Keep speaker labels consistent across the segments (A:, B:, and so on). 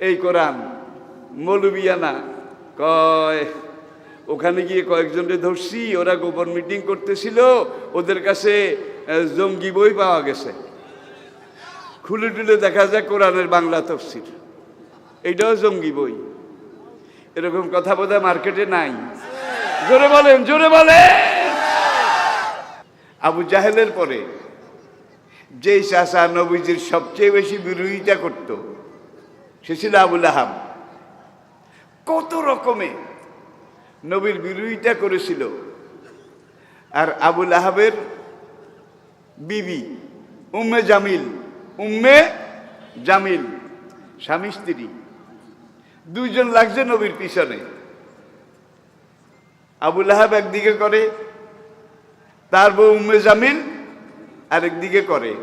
A: এই কোরআন মৌলবিয়ানা কয় ওখানে গিয়ে কয়েকজনকে ধরছি, ওরা গোপন মিটিং করতেছিল, ওদের কাছে জঙ্গি বই পাওয়া গেছে। খুলে টুলে দেখা যায় কোরআনের বাংলা তফসির, এইটাও জঙ্গি বই। এরকম কথা বোধহয় মার্কেটে নাই। জোরে বলেন, জোরে বলেন। আবু জাহেলের পরে যেই চাচা নবীজির সবচেয়ে বেশি বিরোধিতা করত সে ছিল আবুল আহাব। কত রকমে নবীর বিরোধিতা করেছিল। আর আবুল আহাবের বিবি উম্মে জামিল স্বামী স্ত্রী দুইজন লাগছে নবীর পিছনে। আবুল আহাব একদিকে করে, তার বউ উম্মে জামিল আরেকদিকে করে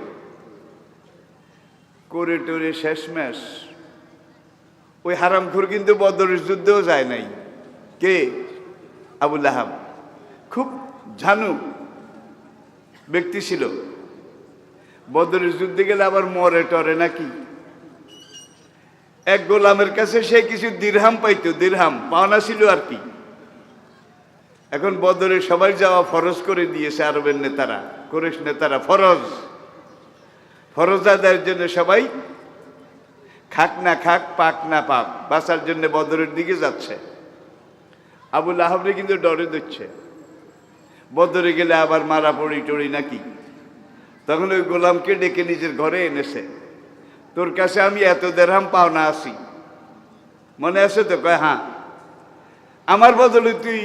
A: টোরে শেষমেশ ওই হারামখোর কিন্তু বদরের যুদ্ধেও যায় নাই। কে? আবুল আহাব। খুব ঝানু ব্যক্তি ছিল। বদরের যুদ্ধে গেলে আবার মরে টরে নাকি। এক গোলামের কাছে সে কিছু দিরহাম পাইতো, দিরহাম পাওনা ছিল আর কি। এখন বদরে সবাই যাওয়া ফরজ করে দিয়েছে আরবের নেতারা, কুরাইশ নেতারা। ফরজ আদায়ের জন্য সবাই খাক না খাক পাক না পাক বাঁচার জন্য বদরের দিকে যাচ্ছে। আবুল আহাবরে কিন্তু ডরে দিচ্ছে, বদরে গেলে আবার মারা পড়ি নাকি। তখন ওই গোলামকে ডেকে নিজের ঘরে এনেছে। তোর কাছে আমি এত দেরহাম পাওনা আছি, মনে আছে তো? কয় হ্যাঁ। আমার বদলে তুই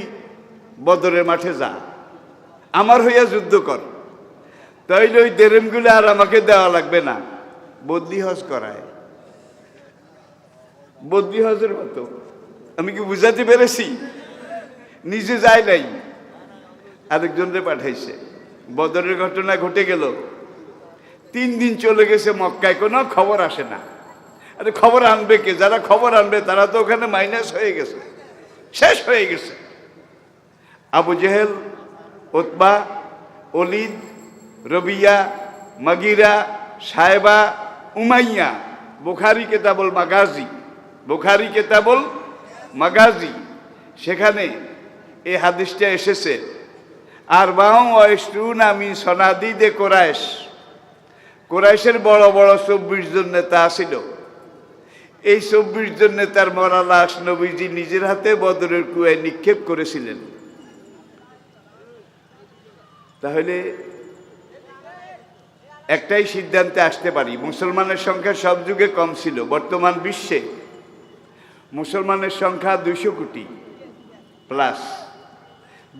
A: বদরের মাঠে যা, আমার হইয়া যুদ্ধ কর, তাইলে ওই দেরহামগুলো আর আমাকে দেওয়া লাগবে না। বদলি হজ করায়, বদলি হজের মতো। আমি কি বুঝাতে পেরেছি? নিজে যায় নাই, আরেকজনরে পাঠাইছে। বদরের ঘটনা ঘটে গেল, 3 দিন চলে গেছে মক্কায়, কোনো খবর আসে না। আরে খবর আনবে কে? যারা খবর আনবে তারা তো ওখানে মাইনাস হয়ে গেছে, শেষ হয়ে গেছে। আবু জেহেল, উতবা, ওলিদ, রবিয়া, মাগিরা, সাহেবা, উমাইয়া। বুখারী কিতাবুল মাগাজি, সেখানে এই হাদিসটা এসেছে। আর বাউ ওয়াইস্টুনা মিন সনাদিদে কোরাইশের বড় বড় 24 জন নেতা ছিল। এই 24 জন নেতার মরা লাশ নবীজি নিজের হাতে বদরের কুয়ায় নিক্ষেপ করেছিলেন। তাহলে একটাই সিদ্ধান্তে আসতে পারি, মুসলমানের সংখ্যা সব যুগে কম ছিল। বর্তমান বিশ্বে মুসলমানের সংখ্যা 200 কোটি প্লাস,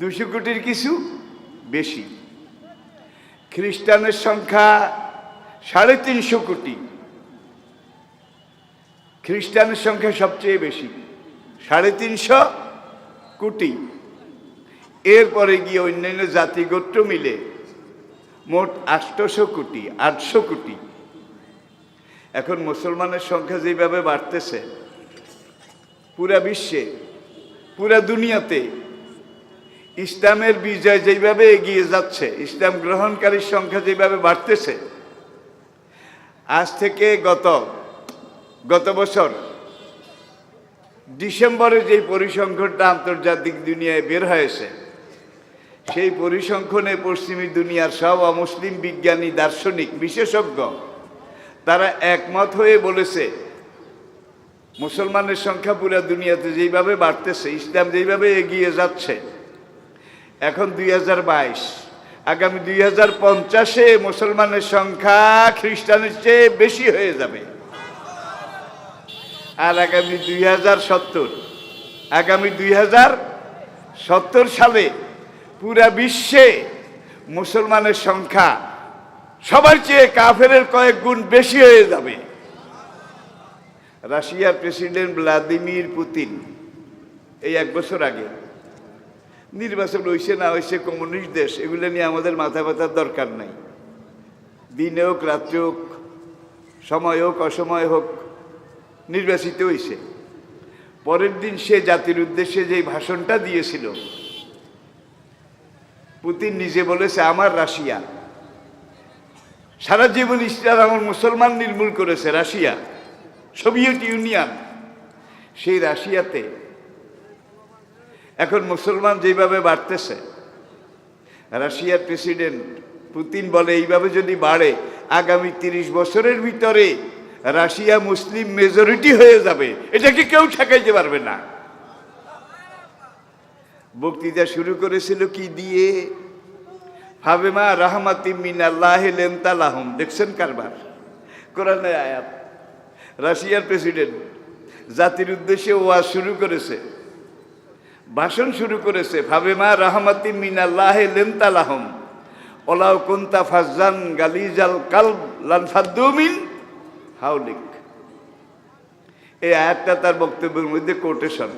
A: 200 কোটির কিছু বেশি। খ্রিস্টানের সংখ্যা 350 কোটি। খ্রিস্টানের সংখ্যা সবচেয়ে বেশি, 350 কোটি। এরপরে গিয়ে অন্যান্য জাতিগোত্র মিলে মোট 800 কোটি। এখন মুসলমানের সংখ্যা যেভাবে বাড়তেছে, পুরা বিশ্বে, পুরা দুনিয়াতে ইসলামের বিজয় যেভাবে এগিয়ে যাচ্ছে, ইসলাম গ্রহণকারীর সংখ্যা যেভাবে বাড়তেছে, আজ থেকে গত বছর ডিসেম্বরে যে পরিসংখ্যানটা আন্তর্জাতিক দুনিয়ায় বের হয়েছে, সেই পরিসংখ্যানে পশ্চিমী দুনিয়ার সব অমুসলিম বিজ্ঞানী, দার্শনিক, বিশেষজ্ঞ তারা একমত হয়ে বলেছে মুসলমানের সংখ্যা পুরো দুনিয়াতে যেইভাবে বাড়তেছে, ইসলাম যেইভাবে এগিয়ে যাচ্ছে, এখন 2022, আগামী 2050-এ মুসলমানের সংখ্যা খ্রিস্টানের চেয়ে বেশি হয়ে যাবে। আর আগামী 2070 সালে পুরা বিশ্বে মুসলমানের সংখ্যা সবার চেয়ে কাফেরের কয়েক গুণ বেশি হয়ে যাবে। রাশিয়ার প্রেসিডেন্ট ভ্লাদিমির পুতিন এই 1 বছর আগে, নির্বাচন হয়েছে না হয়েছে, কমিউনিস্ট দেশ, এগুলো নিয়ে আমাদের মাথা ব্যথার দরকার নাই। দিনে হোক রাত্রে হোক, সময় হোক অসময় হোক, নির্বাচিত হয়েছে। পরের দিন সে জাতির উদ্দেশ্যে যে ভাষণটা দিয়েছিল, পুতিন নিজে বলেছে আমার রাশিয়া, সারা জীবন ইসলাম আমার মুসলমান নির্মূল করেছে রাশিয়া, সোভিয়েত ইউনিয়ন, সেই রাশিয়াতে এখন মুসলমান যেভাবে বাড়তেছে, রাশিয়ার প্রেসিডেন্ট পুতিন বলে এইভাবে যদি বাড়ে আগামী 30 বছরের ভিতরে রাশিয়া মুসলিম মেজরিটি হয়ে যাবে, এটাকে কেউ ঠেকাইতে পারবে না। বক্তৃতা শুরু করেছিল কি দিয়ে? ফাবেমা রাহমাতিম মিনাল্লাহি লিনতা লাহুম। দেখছেন কারবার, কোরআনের আয়াত। রাশিয়ার প্রেসিডেন্ট জাতির উদ্দেশ্যে ওয়াজ শুরু করেছে, ভাষণ শুরু করেছে। ফাবেমা রাহমাতিম মিনাল্লাহি লিনতা লাহুম ওয়ালাউ কুনতা ফাজ্জান গালিজাল কালব লানফাদ্দু মিন হাওলিক। এই আয়াতটা তার বক্তব্যের মধ্যে কোটেশন।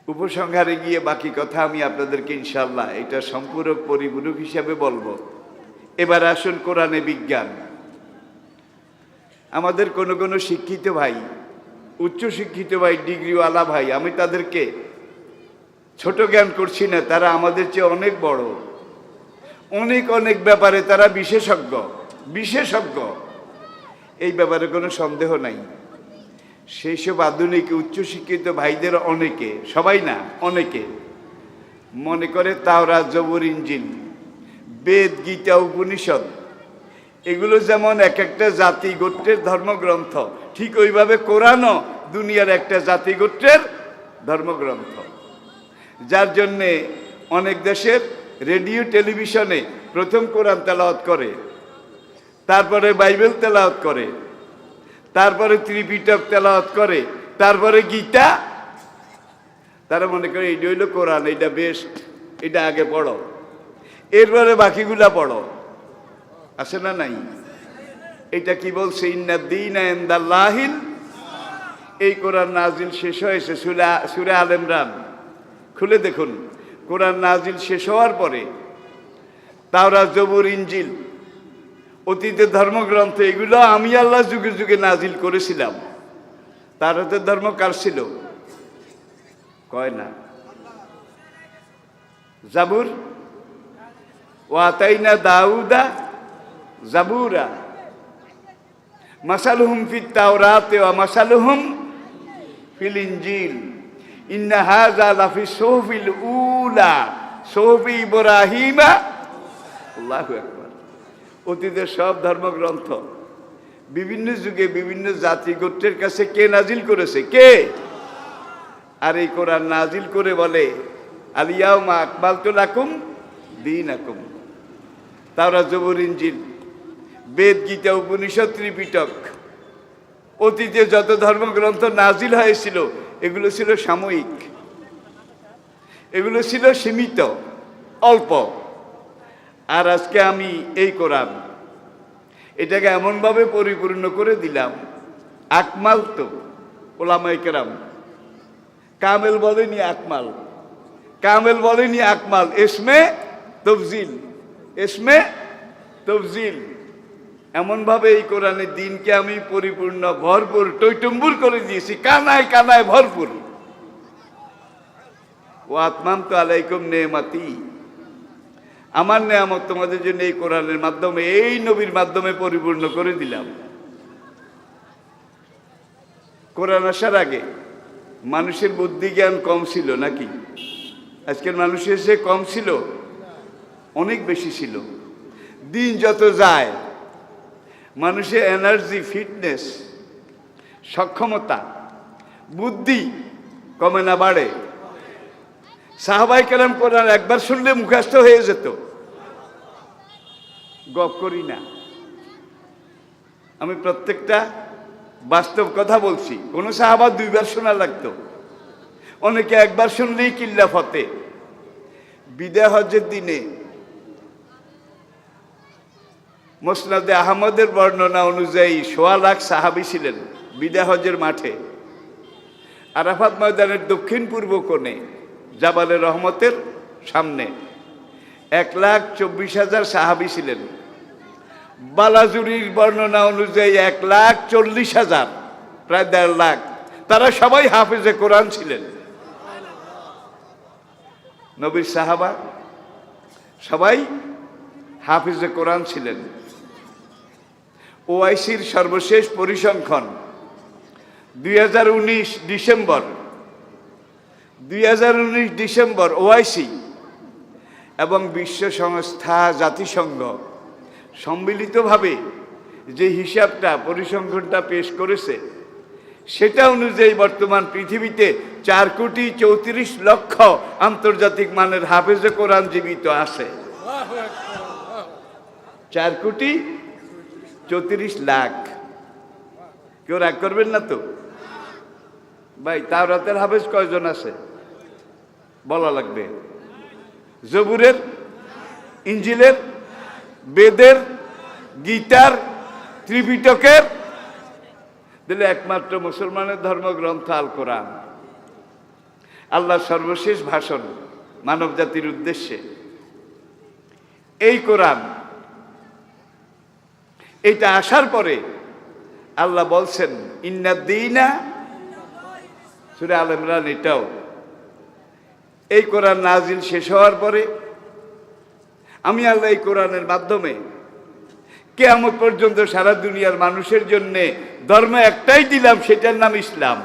A: উপসংহারে গিয়ে বাকি কথা আমি আপনাদেরকে ইনশাআল্লাহ এটা সম্পূরক পরিপূরক হিসাবে বলবো। এবার আসুন কোরআনে বিজ্ঞান। আমাদের কোনো কোনো শিক্ষিত ভাই, উচ্চ শিক্ষিত ভাই, ডিগ্রিওয়ালা ভাই, আমি তাদেরকে ছোট জ্ঞান করছি না, তারা আমাদের চেয়ে অনেক বড়, অনেক অনেক ব্যাপারে তারা বিশেষজ্ঞ। এই ব্যাপারে কোনো সন্দেহ নাই। সেই সব আধুনিক উচ্চশিক্ষিত ভাইদের অনেকে, সবাই না, অনেকে মনে করে তাওরাত, জবুর, ইনজিল, বেদ, গীতা, উপনিষদ এগুলো যেমন এক একটা জাতি গোত্রের ধর্মগ্রন্থ, ঠিক ওইভাবে কোরআনও দুনিয়ার একটা জাতি গোত্রের ধর্মগ্রন্থ। যার জন্যে অনেক দেশের রেডিও টেলিভিশনে প্রথম কোরআন তেলাওয়াত করে, তারপরে বাইবেল তেলাওয়াত করে, তারপরে ত্রিপিটক তেলাওয়াত করে, তারপরে গীতা। তারা মনে করে এইটা হইল কোরআন, এইটা বেস্ট, এটা আগে পড়ো, এরপরে বাকিগুলা পড়ো। আছে না নাই? এটা কি বলছে? ইন্নাদ-দীনা ইনদাল্লাহিল। এই কোরআন নাজিল শেষ হয়েছে সূরা আল ইমরান, খুলে দেখুন। কোরআন নাজিল শেষ হওয়ার পরে তাওরাত, জবুর, ইনজিল অতীতের ধর্মগ্রন্থ, এগুলো আমি আল্লাহ যুগে যুগে নাজিল করেছিলাম। তাওরাতের ধর্ম কার ছিল? কয় না। জাবুর, ওয়াতাইনা দাউদা জাবুরা মাসালুহুম ফিত তাওরাতে ওয়া মাসালুহুম ফিল ইনজিল ইন্না হাযা লাফি সুহুফিল উলা সুহুফি ইব্রাহিমা। আল্লাহু আকবার। অতীতের সব ধর্মগ্রন্থ বিভিন্ন যুগে বিভিন্ন জাতি গোত্রের কাছে কে নাজিল করেছে? কে? আর এই কোরআন নাজিল করে বলে আল ইয়াউমা আকমালতু লাকুম দীনাকুম। তাওরাত, জবুর, ইনজিল, বেদ, গীতা, উপনিষদ, ত্রিপিটক, অতীতে যত ধর্মগ্রন্থ নাজিল হয়েছিল এগুলো ছিল সাময়িক, এগুলো ছিল সীমিত, অল্প। আর আজকে আমি এই কোরআন এটাকে এমনভাবে পরিপূর্ণ করে দিলাম। আকমাল তো ওলামায়ে কেরাম কামেল বলেনি আকমাল, কামেল বলেনি আকমাল, এসমে তফজিল, এসমে তফজিল। এমনভাবে এই কোরআনের দিনকে আমি পরিপূর্ণ, ভরপুর, টইটম্বুর করে দিয়েছি, কানায় কানায় ভরপুর। ও আতমামতু আলাইকুম নেমাতি, আমার নেয়ামত তোমাদের জন্য এই কোরআনের মাধ্যমে, এই নবীর মাধ্যমে পরিপূর্ণ করে দিলাম। কোরআন আসার আগে মানুষের বুদ্ধি জ্ঞান কম ছিল নাকি? আজকের মানুষের সে কম ছিল? অনেক বেশি ছিল। দিন যত যায় মানুষের এনার্জি, ফিটনেস, সক্ষমতা, বুদ্ধি কমে না বাড়ে? সাহাবায়ে কেরাম কোরআন একবার শুনলে মুখস্থ হয়ে যেত। গপ করি না, আমি প্রত্যেকটা বাস্তব কথা বলছি। কোন সাহাবা দুইবার শোনা লাগতো, অনেকে একবার শুনলেই কিল্লা ফতে। বিদায় হজ্জের দিনে মুসনাদে আহমদের বর্ণনা অনুযায়ী ১.৫ লাখ সাহাবী ছিলেন বিদায় হজ্জের মাঠে। আরাফাত ময়দানের দক্ষিণ পূর্ব কোণে জাবালে রহমতের সামনে ১,২৪,০০০ সাহাবী ছিলেন। বালাজুরির বর্ণনা অনুযায়ী ১,৪০,০০০, প্রায় ১.৫ লাখ। তারা সবাই হাফেজে কোরআন ছিলেন। নবীর সাহাবা সবাই হাফেজে কোরআন ছিলেন। ওআইসির সর্বশেষ পরিসংখ্যান 2019 ডিসেম্বর ওআইসি এবং বিশ্ব সংস্থা জাতিসংঘ সম্মিলিতভাবে যে হিসাবটা পরিসংখ্যানটা পেশ করেছে, সেটা অনুযায়ী বর্তমান পৃথিবীতে 4,34,00,000 আন্তর্জাতিক মানের হাফেজে কোরআন জীবিত আছে। 4,34,00,000। কেউ রাগ করবেন না তো ভাই? তাওরাতের হাফেজ কয়জন আছে বলা লাগবে? জবুরের, ইঞ্জিলের, বেদের, গীতার, ত্রিপিটকের, দিলে একমাত্র মুসলমানের ধর্মগ্রন্থ আল কোরআন, আল্লাহর সর্বশেষ ভাষণ মানব জাতির উদ্দেশ্যে। এই কোরআন এইটা আসার পরে আল্লাহ বলছেন ইন্নাদ্দীনা, সূরা আল ইমরান এটাও। এই কোরআন নাজিল শেষ হওয়ার পরে আমি আল্লাহ এই কোরআনের মাধ্যমে কিয়ামত পর্যন্ত সারা দুনিয়ার মানুষের জন্য ধর্ম একটাই দিলাম, সেটার নাম ইসলাম।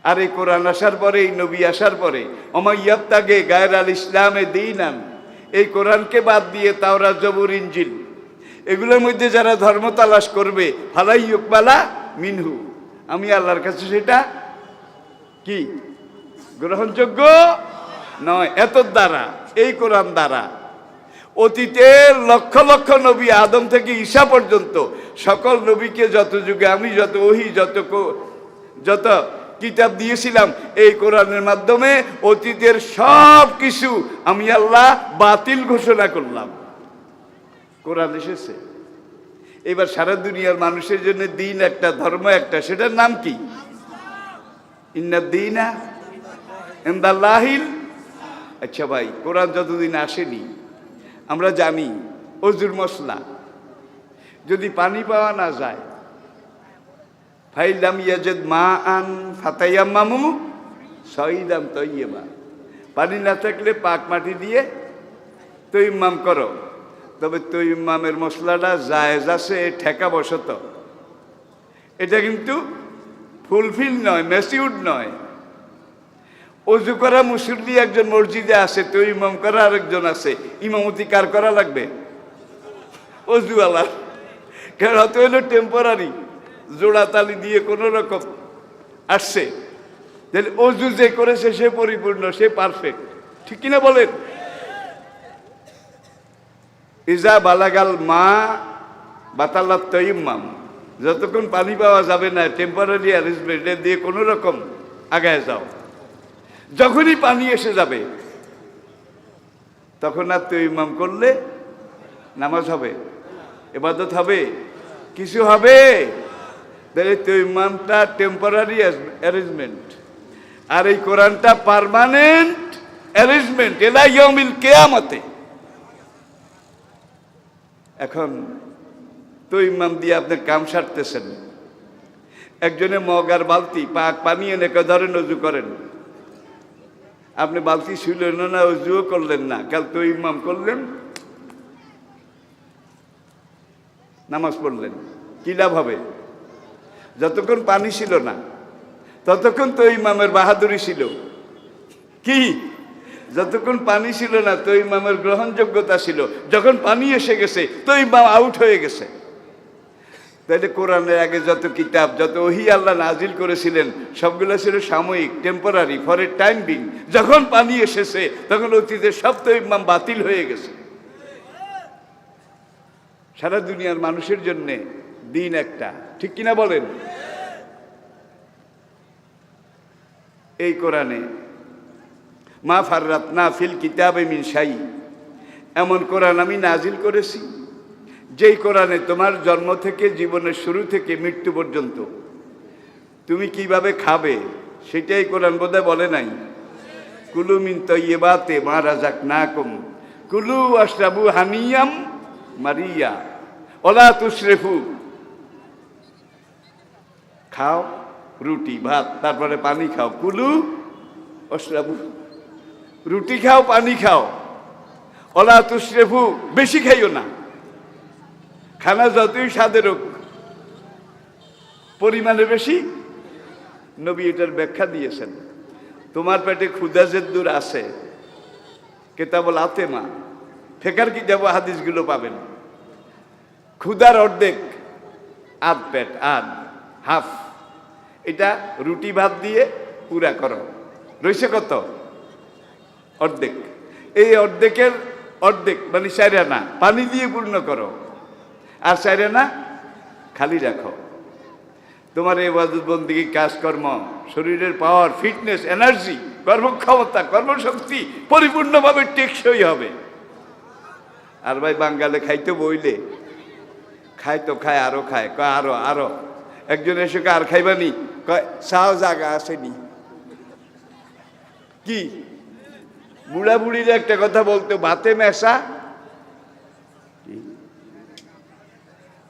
A: আর এই কোরআন আসার পরে, এই নবী আসার পরে, ওমাইয়াবতাগে গায়র আল ইসলামে দীনান, এই কোরআনকে বাদ দিয়ে তাওরাত, জবুর, ইনজিল এগুলোর মধ্যে যারা ধর্ম তালাশ করবে, ফালাই ইউকবালা মিনহু, আমি আল্লাহর কাছে সেটা কি গ্রহণযোগ্য নয়। এত দ্বারা, এই কোরআন দ্বারা অতীতের লক্ষ লক্ষ নবী, আদম থেকে ঈসা পর্যন্ত সকল নবীকে যত যুগে আমি যত ওহী, যত কিতাব দিয়েছিলাম, এই কোরআনের মাধ্যমে অতীতের সব কিছু আমি আল্লাহ বাতিল ঘোষণা করলাম। কোরআন এসেছে, এবার সারা দুনিয়ার মানুষের জন্য দিন একটা, ধর্ম একটা, সেটার নাম কি? ইন্নাদ্দীনা ইনদাল্লাহিল। আচ্ছা ভাই, কোরআন যতদিন আসেনি আমরা জানি অজুর মশলা যদি পানি পাওয়া না যায়, ফাইলাম ইয়াজিদ মাআন ফাতায়াম্মামু সাইদাম তাইয়্যিবা, পানি না থাকলে পাক মাটি দিয়ে তায়াম্মাম করো। তবে তায়াম্মামের মশলাটা জায়েজ আছে ঠেকা বসত, এটা কিন্তু ফুলফিল নয়, ম্যাচিউরড নয়। অজু করা মুসল্লি একজন মসজিদে আছে, তায়াম্মাম করা আরেকজন আছে, ইমামতি কার করা লাগবে? অজুওয়ালা। কারণ হয়তো হলো টেম্পোরারি, জোড়া তালি দিয়ে কোনো রকম আসছে, তাহলে অজু যে করেছে সে পরিপূর্ণ, সে পারফেক্ট, ঠিক কিনা বলেন? ইজা বালাগাল মা বাতাল্লাত তায়াম্মাম, যতক্ষণ পানি পাওয়া যাবে না, টেম্পোরারি অ্যারেঞ্জমেন্ট দিয়ে কোনো রকম আগায় যাও। যখনই পানি এসে যাবে তখন আর তায়াম্মাম করলে নামাজ হবে, ইবাদত হবে, কিছু হবে? তাহলে তায়াম্মামটা টেম্পোরারি অ্যারেঞ্জমেন্ট, আর এই কোরআনটা পার্মানেন্ট অ্যারেঞ্জমেন্ট ইলা ইয়াউমিল কিয়ামতে। এখন তায়াম্মাম দিয়ে আপনি কাম সারতেছেন, একজনে মগ আর বালতি পাক পানি এনে ধরেন অজু করেন, আপনি বালতি শুইলেন না, অজুও করলেন না, কাল তায়াম্মাম করলেন, নামাজ পড়লেন, কি লাভ হবে? যতক্ষণ পানি ছিল না ততক্ষণ তায়াম্মামের বাহাদুরি ছিল কি? যতক্ষণ পানি ছিল না তায়াম্মামের গ্রহণযোগ্যতা ছিল, যখন পানি এসে গেছে তায়াম্মাম আউট হয়ে গেছে। তাইলে কোরআনের আগে যত কিতাব, যত ওহী আল্লাহ নাজিল করেছিলেন, সবগুলো ছিল সাময়িক, temporary, for a time being. যখন পানি এসেছে তখন অতীতের সব তায়াম্মাম বাতিল হয়ে গেছে। সারা দুনিয়ার মানুষের জন্য দিন একটা, ঠিক কিনা বলেন? এই কোরআনে মা ফাররাতনা ফিল কিতাবে মিন শাই, এমন কোরআন আমি নাজিল করেছি যেই কোরআনে তোমার জন্ম থেকে, জীবনের শুরু থেকে মৃত্যু পর্যন্ত তুমি কিভাবে খাবে সেটাই কোরআন বোধহয় বলে নাই। কুলু মিন তাইয়্যিবাতি মা রাযাকনাকুম কুলু ওয়াশরাবু হানিয়াম মারিয়া ওলা তুসরিফু, খাও রুটি ভাত, তারপরে পানি খাও, কুলু ওয়াশরাবু, রুটি খাও পানি খাও, ওলা তুসরিফু, বেশি খাইও না। খানা যতই স্বাদের হোক, পরিমাণে বেশি। নবী এটার ব্যাখ্যা দিয়েছেন। তোমার পেটে ক্ষুধা যেদূর আছে, কেতাবুল আতেমা ফেকার কিতাব হাদিসগুলো পাবেন। ক্ষুধার অর্ধেক, আধ পেট, হাফ, এটা রুটি ভাত দিয়ে পুরা করো। রয়েছে কত? অর্ধেক। এই অর্ধেকের অর্ধেক মানে 4 আনা পানি দিয়ে পূর্ণ করো, আর 4 আনা খালি রাখো। তোমার এই ইবাদত বন্দেগী, কাজকর্ম, শরীরের পাওয়ার, ফিটনেস, এনার্জি, কর্মক্ষমতা, কর্মশক্তি পরিপূর্ণভাবে টেকসই হবে। আর ভাই বাঙ্গালে খাইতে বইলে খায় তো খায়, আরো খায়, কয় আরো আরো। একজন এসে আর খাইবানি, কয় সাও জায়গা আসেনি। কি বুড়া বুড়ির একটা কথা বলতো, ভাতে মেশা।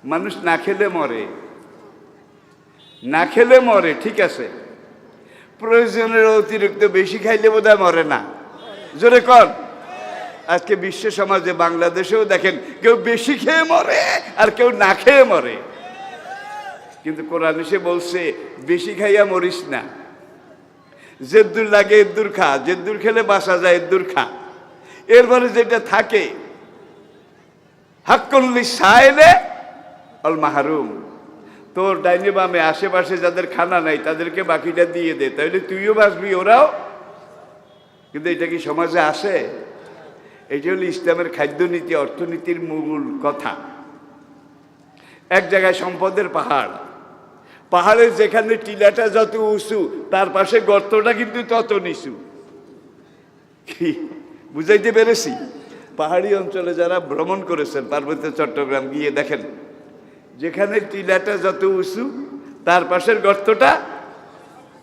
A: মানুষ না খেলে মরে, না খেলে মরে, ঠিক আছে। প্রয়োজনের অতিরিক্ত বেশি খাইলে বোধহয় মরে না। জোরে কর। আজকে বিশ্ব সমাজে, বাংলাদেশেও দেখেন, কেউ বেশি খেয়ে মরে আর কেউ না খেয়ে মরে। কিন্তু কোরআন এসে বলছে বেশি খাইয়া মরিস না, যেদূর লাগে এদূর খা, যেদূর খেলে বাসা যায় এদূর খা। এরপরে যেটা থাকে, হাক্কুল্লি সাইলে অল মাহরুম, তোর ডাইনে বামে আশেপাশে যাদের খানা নাই তাদেরকে বাকিটা দিয়ে দে, তাহলে তুইও বাঁচবি, ওরাও। কিন্তু এটা কি সমাজে আসে? এটা হলো ইসলামের খাদ্যনীতি, অর্থনীতির মূল কথা। এক জায়গায় সম্পদের পাহাড়, পাহাড়ের যেখানে টিলাটা যত উঁচু, তার পাশে গর্তটা কিন্তু তত নিচু। কি বুঝাইতে পেরেছি? পাহাড়ি অঞ্চলে যারা ভ্রমণ করেছেন, পার্বত্য চট্টগ্রাম গিয়ে দেখেন, যেখানে টিলাটা যত উঁচু, তার পাশের গর্তটা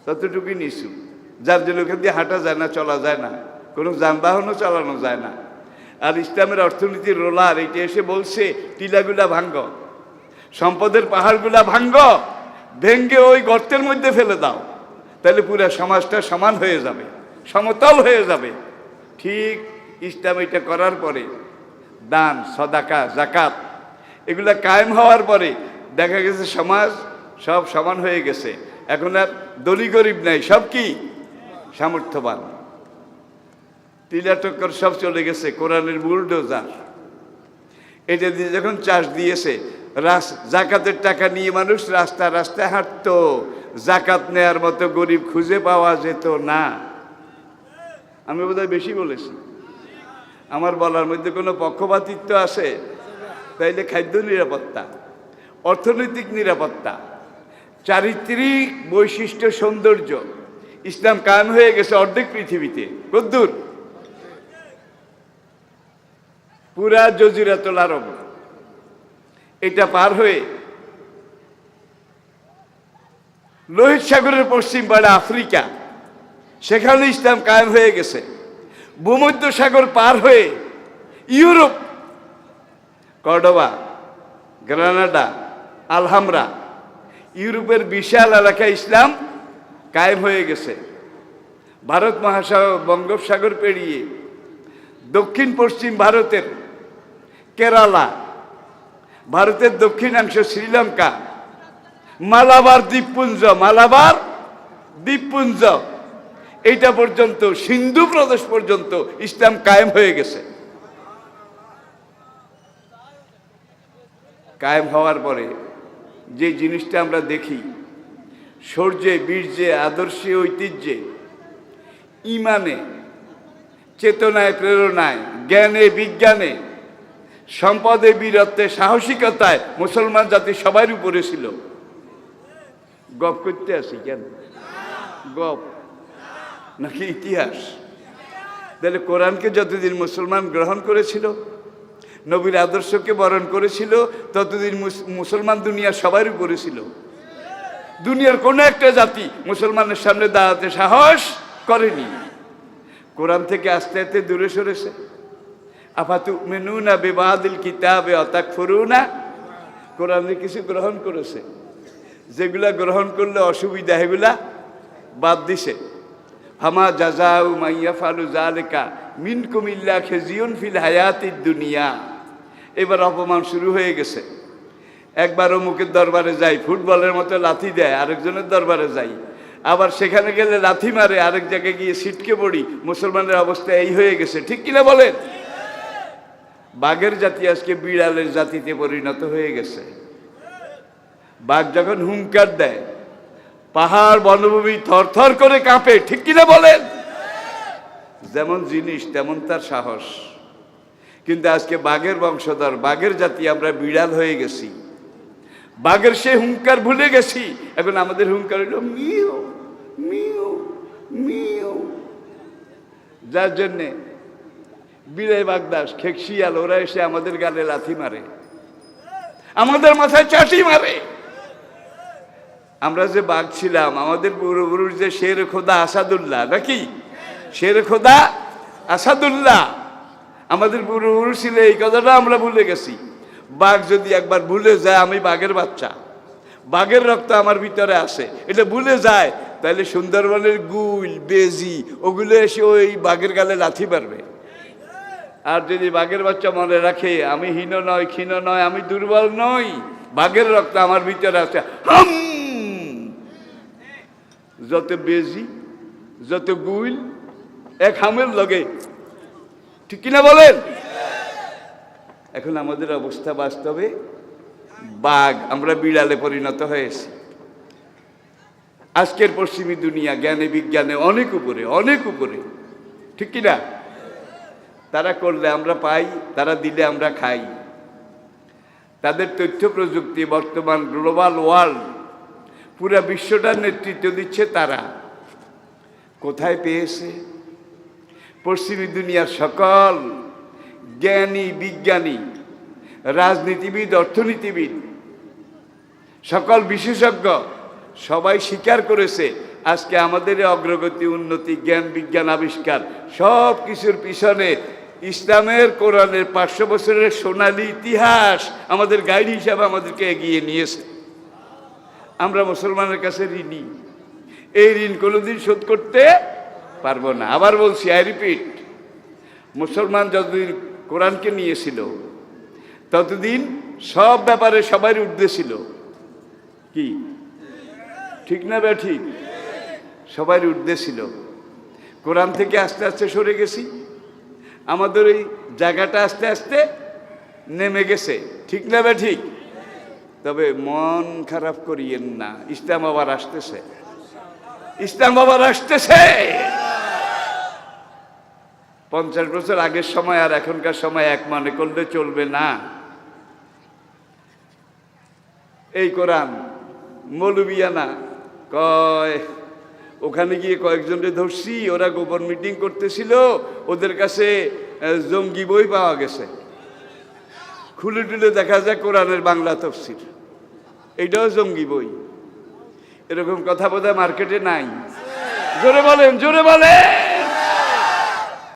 A: ততটুকুই নিচু, যার জন্য ওখান দিয়ে হাঁটা যায় না, চলা যায় না, কোনো যানবাহনও চালানো যায় না। আর ইসলামের অর্থনীতির রোলার এটা এসে বলছে টিলাগুলা ভাঙ্গ, সম্পদের পাহাড়গুলা ভাঙ্গ, ভেঙ্গে ওই গর্তের মধ্যে ফেলে দাও, তাহলে পুরো সমাজটা সমান হয়ে যাবে, সমতল হয়ে যাবে। ঠিক ইসলাম এটা করার পরে দান, সদাকা, জাকাত এগুলা কায়েম হওয়ার পরে দেখা গেছে সমাজ সব সমান হয়ে গেছে। এখন আর দলি গরিব নাই, সব কি সামর্থ্যবান। টিলা টক্কর সব চলে গেছে, কোরআনের বুলডোজার এটা দিয়ে যখন চাষ দিয়েছে, জাকাতের টাকা নিয়ে মানুষ রাস্তায় রাস্তায় হাঁটতো, জাকাত নেয়ার মতো গরিব খুঁজে পাওয়া যেত না। আমি বোধহয় বেশি বলেছি, আমার বলার মধ্যে কোনো পক্ষপাতিত্ব আছে? তাইলে খাদ্য নিরাপত্তা, অর্থনৈতিক নিরাপত্তা, চারিত্রিক বৈশিষ্ট্য, সৌন্দর্য, ইসলাম কায়েম হয়ে গেছে অর্ধেক পৃথিবীতে। কদ্দূর? পুরা জজিরাতুল আরব, এটা পার হয়ে লোহিত সাগরের পশ্চিম পাড়ে আফ্রিকা, সেখানে ইসলাম কায়েম হয়ে গেছে। ভূমধ্য সাগর পার হয়ে ইউরোপ, কর্ডোবা, গ্রানাডা, আলহামরা, ইউরোপের বিশাল এলাকায় ইসলাম কায়েম হয়ে গেছে। ভারত মহাসাগর, বঙ্গোপসাগর পেরিয়ে দক্ষিণ পশ্চিম ভারতের কেরালা, ভারতের দক্ষিণাংশ শ্রীলঙ্কা, মালাবার দ্বীপপুঞ্জ এইটা পর্যন্ত, সিন্ধু প্রদেশ পর্যন্ত ইসলাম কায়েম হয়ে গেছে। কায়েম হওয়ার পরে যে জিনিসটা আমরা দেখি, শৌর্যে, বীর্যে, আদর্শে, ঐতিহ্যে, ইমানে, চেতনায়, প্রেরণায়, জ্ঞানে, বিজ্ঞানে, সম্পদে, বীরত্বে, সাহসিকতায় মুসলমান জাতি সবার উপরে ছিল। গপ করতে আসি কেন? গপ নাকি ইতিহাস? তাহলে কোরআনকে যতদিন মুসলমান গ্রহণ করেছিল, নবীর আদর্শকে বরণ করেছিল, ততদিন মুসলমান দুনিয়া সবার উপরে ছিল। দুনিয়ার কোনো একটা জাতি মুসলমানের সামনে দাঁড়াতে সাহস করেনি। কোরআন থেকে আস্তে আস্তে দূরে সরেছে। আফাতুমিনুনা বিবাদিল কিতাবে ওয়া তাকফুরুনা, কোরআনের কিছু গ্রহণ করেছে, যেগুলা গ্রহণ করলে অসুবিধা এগুলা বাদ দিছে। হামা জাযাউ মাইয়াফালু যালিকা মিনকুম ইল্লা খিজিয়ুন ফিল হায়াতিদ দুনিয়া। এবার অপমান শুরু হয়ে গেছে। একবার অমুকের দরবারে যাই, ফুটবলের মতো লাথি দেয়, আরেকজনের দরবারে যাই, আবার সেখানে গেলে লাথি মারে, আরেক জায়গায় গিয়ে ছিটকে পড়ি। মুসলমানের অবস্থা এই হয়ে গেছে, ঠিক কিনা বলেন? বাঘের জাতি আজকে বিড়ালের জাতিতে পরিণত হয়ে গেছে। বাঘ যখন হুঙ্কার দেয়, পাহাড় বনভূমি থরথর করে কাঁপে, ঠিক কিনা বলেন? যেমন জিনিস তেমন তার সাহস। কিন্তু আজকে বাঘের বংশধর, বাঘের জাতি আমরা বিড়াল হয়ে গেছি। বাঘের সে হুঙ্কার ভুলে গেছি, এখন আমাদের হুঙ্কার হলো মিউ মিউ মিউ। যার জন্যে বিড়াই বাগদাস খেকশিয়াল ওরা এসে আমাদের গালে লাথি মারে, আমাদের মাথায় চাটি মারে। আমরা যে বাঘ ছিলাম, আমাদের পূর্বপুরুষ যে শের খোদা আসাদুল্লাহ, নাকি শের খোদা আসাদুল্লাহ আমাদের পূর্বপুরুষ ছিল, এই কথাটা আমরা ভুলে গেছি। বাঘ যদি একবার ভুলে যায় আমি বাঘের বাচ্চা, বাঘের রক্ত আমার ভিতরে আসে, এটা ভুলে যায়, তাহলে সুন্দরবনের গুল বেজি ওগুলো এসে ওই বাঘের গালে লাথি মারবে। আর যদি বাঘের বাচ্চা মনে রাখে আমি হীন নয়, ক্ষীণ নয়, আমি দুর্বল নই, বাঘের রক্ত আমার ভিতরে আছে, হাম, যত বেজি যত গুল এক হামের লগে, ঠিক কিনা বলেন? এখন আমাদের অবস্থা বাস্তবে বাঘ, আমরা বিড়ালে পরিণত হয়েছি। আজকের পশ্চিমী দুনিয়া জ্ঞানে বিজ্ঞানে অনেক উপরে, অনেক উপরে, ঠিক কিনা? তারা করলে আমরা পাই, তারা দিলে আমরা খাই। তাদের তথ্য প্রযুক্তি বর্তমান গ্লোবাল ওয়ার্ল্ড, পুরা বিশ্বটার নেতৃত্ব দিচ্ছে তারা। কোথায় পেয়েছে? পশ্চিমী দুনিয়ার সকল জ্ঞানী বিজ্ঞানী, রাজনীতিবিদ, অর্থনীতিবিদ, সকল বিশেষজ্ঞ সবাই স্বীকার করেছে আজকে আমাদের অগ্রগতি, উন্নতি, জ্ঞান বিজ্ঞান, আবিষ্কার সব কিছুর পিছনে ইসলামের, কোরআনের 500 বছরের সোনালী ইতিহাস আমাদের গাইড হিসাবে আমাদেরকে এগিয়ে নিয়েছে। আমরা মুসলমানের কাছে ঋণী, এই ঋণ কোনোদিন শোধ করতে পারবো না। আবার বলছি, আই রিপিট, মুসলমান যতদিন কোরআনকে নিয়েছিল ততদিন সব ব্যাপারে সবাই ঊর্ধ্বে ছিল। কি ঠিক না বে ঠিক? সবাই ঊর্ধ্বে ছিল। কোরআন থেকে আস্তে আস্তে সরে গেছি, আমাদের এই জায়গাটা আস্তে আস্তে নেমে গেছে, ঠিক না বে ঠিক? তবে মন খারাপ করিয়েন না, ইসলাম আবার আসতেছে, ইসলাম আবার আসতেছে। 50 বছর আগের সময় আর এখনকার সময় এক মনে করলে চলবে না। এই কোরআন মৌলবিয়ানা কয়, ওখানে গিয়ে কয়েকজনকে ধরছি, ওরা গোপন মিটিং করতেছিল, ওদের কাছে জঙ্গি বই পাওয়া গেছে, খুলে টুলে দেখা যায় কোরআনের বাংলা তফসির, এইটাও জঙ্গি বই। এরকম কথা বোধহয় মার্কেটে নাই। জোরে বলেন, জোরে বলেন।